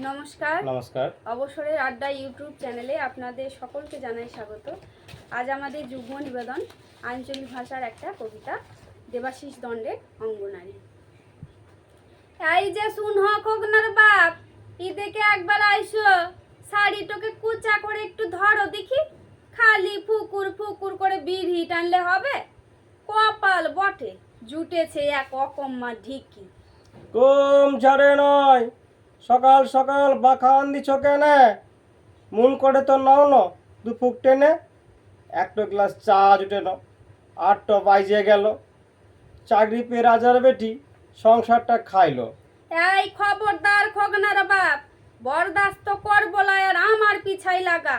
নমস্কার। নমস্কার। অবসরের আড্ডা ইউটিউব চ্যানেলে আপনাদের সকলকে জানাই স্বাগত। আজ আমাদের যুগ্ম নিবেদন আঞ্চলিক ভাষার একটা কবিতা, দেবাশিস দণ্ডের অঙ্গনারী। এই যে শুন খোকনার বাপ, ঈদেকে একবার আইসো, শাড়িটাকে কুচা করে একটু ধরো দেখি। খালি ফুকুর ফুকুর করে বিড়ি টানলে হবে? কপাল বটে, জুটেছে এক অকম্মা ঢিকি। কম ঝাড়ে নয়, সকাল সকাল বাখান দিছ কেনে? মন করে তো নাও ন দুপুক টেনে। একটা গ্লাস চা জুটে নাও, 8টা বাজে গেল। চাকরি পেয়ে রাজার বেটি সংসারটা খাইলো। এই খবরদার খগনার বাপ, বরদাস্ত কর বলা আর আমার পিছাই লাগা।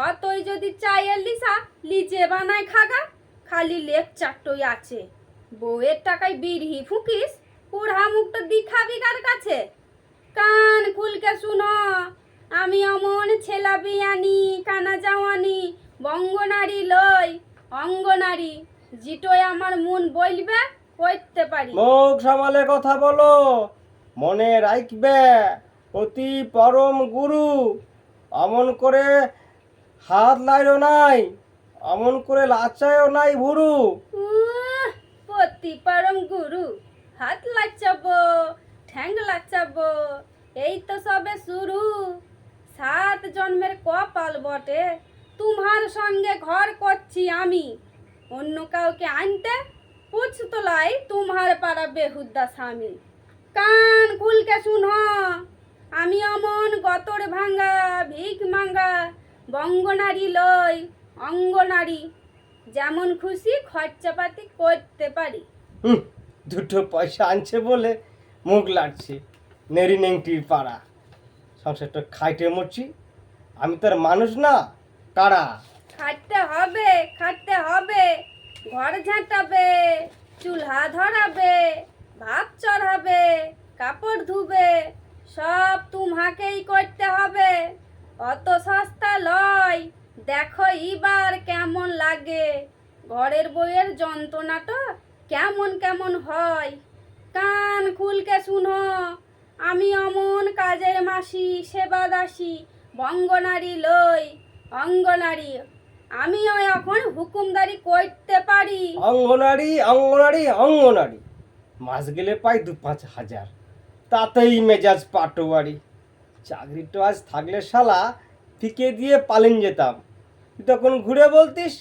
অতই যদি চাইয়ের লিসা লিচে বানায় খাগা। খালি লেকচারটই আছে, বউয়ের টাকায় বিড়ি ফুকিস, কুড়া মুখটা দিখাবি কার কাছে? কান খুলকে শুনো, আমি অমন ছেলা বিয়ানি কানা জাওয়ানি বঙ্গনারী লই অঙ্গনারী, জিটোয় আমার মন বলবে করতে পারি। মুখ সামালে কথা বলো, মনে রাখবে অতি পরম গুরু। অমন করে হাত লাইরো নাই, অমন করে লাচায়ও নাই ভুরু। পতি পরম গুরু, হাত লাচাবো, ঠ্যাং লাচাবো, এই তো সবে শুরু। 7 জন্মের কপাল বটে, তোমার সঙ্গে ঘর করছি আমি। অন্য কাউকে আনতে পুছ তোলাই তোমার পাড়া বেহুদ্দা স্বামী। কান খুলকে শুনো, আমি অমন গতর ভাঙ্গা ভিক মাঙ্গা বঙ্গনারী লই অঙ্গনারী, যেমন খুশি খরচাপাতি করতে পারি। দুটো পয়সা আনছে বলে মুখ লাগছে নেড়ি নেংটির পাড়া। সংসারটা খাইতে মরছি, আমি তার মানুষ না কারা। খাটতে হবে খাটতে হবে, ঘর ঝাঁটাবে, চুলহা ধরাবে, ভাত চড়াবে, কাপড় ধুবে, সব তোমাকেই করতে হবে। অত সস্তা লয়, দেখো এবার কেমন লাগে। ঘরের বইয়ের যন্ত্রণাটা কেমন কেমন হয়। কান খুলকে শুনো, আমি অমন কাজের মাসি সেবা দাসী বঙ্গনারী লই অঙ্গনারী, আমিও এখন হুকুমদারি করতে পারি। অঙ্গনারী অঙ্গনারী অঙ্গনারী, মাস গেলে পাই 2-5 হাজার, তাতেই মেজাজ পাটোয়ারি। চাকরিটা আজ থাকলে শালা ফিকে দিয়ে পালিন যেতাম। তুই তখন ঘুরে বলতিস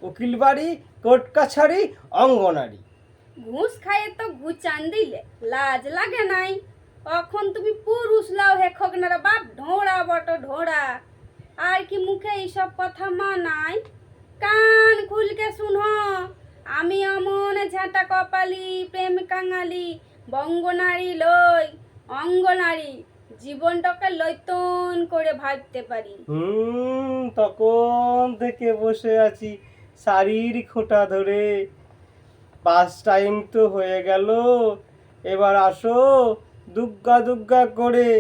উকিল বাড়ি, কোর্ট কাছারি, অঙ্গনারী। ঘুষ খাইয়ে তো গুচান দিলে লাজ লাগে নাই। এখন তুমি পুরুষ লাও হে খগনার বাপ, ঢোড়া বটো ঢোড়া। আর কি মুখে এইসব কথা মানাই? কান খুলকে শুনো, আমি অমন ঝাঁটা কপালি প্রেম কাঙালি বঙ্গনারী লই অঙ্গনারী, জীবনটাকে লইতন করে ভাবতে পারি। তখন থেকে বসে আছি শাড়ির খোঁটা ধরে। 5 টাইম তো হয়ে গেল, এবার আসো দুগ্গা দুগ্গা করে।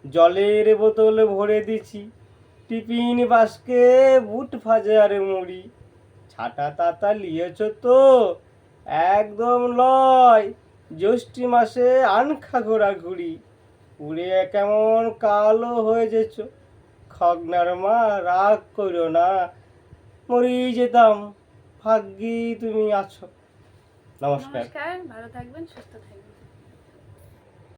জলের বোতল ভরে দিছি, টিফিন বাস্কে বুট ভাজে আর মুড়ি। ছাটা তাতা লিয়েছ তো? একদম লয়, জ্যৈষ্ঠী মাসে আনখা ঘোরাঘুরি। উড়ে কেমন কালো হয়ে যেছ, খগনার মা রাগ করো না, মরি যেতাম, ভাগ্যি তুমি আছো। নমস্কার। নমস্কার, ভালো থাকবেন, সুস্থ থাকবেন।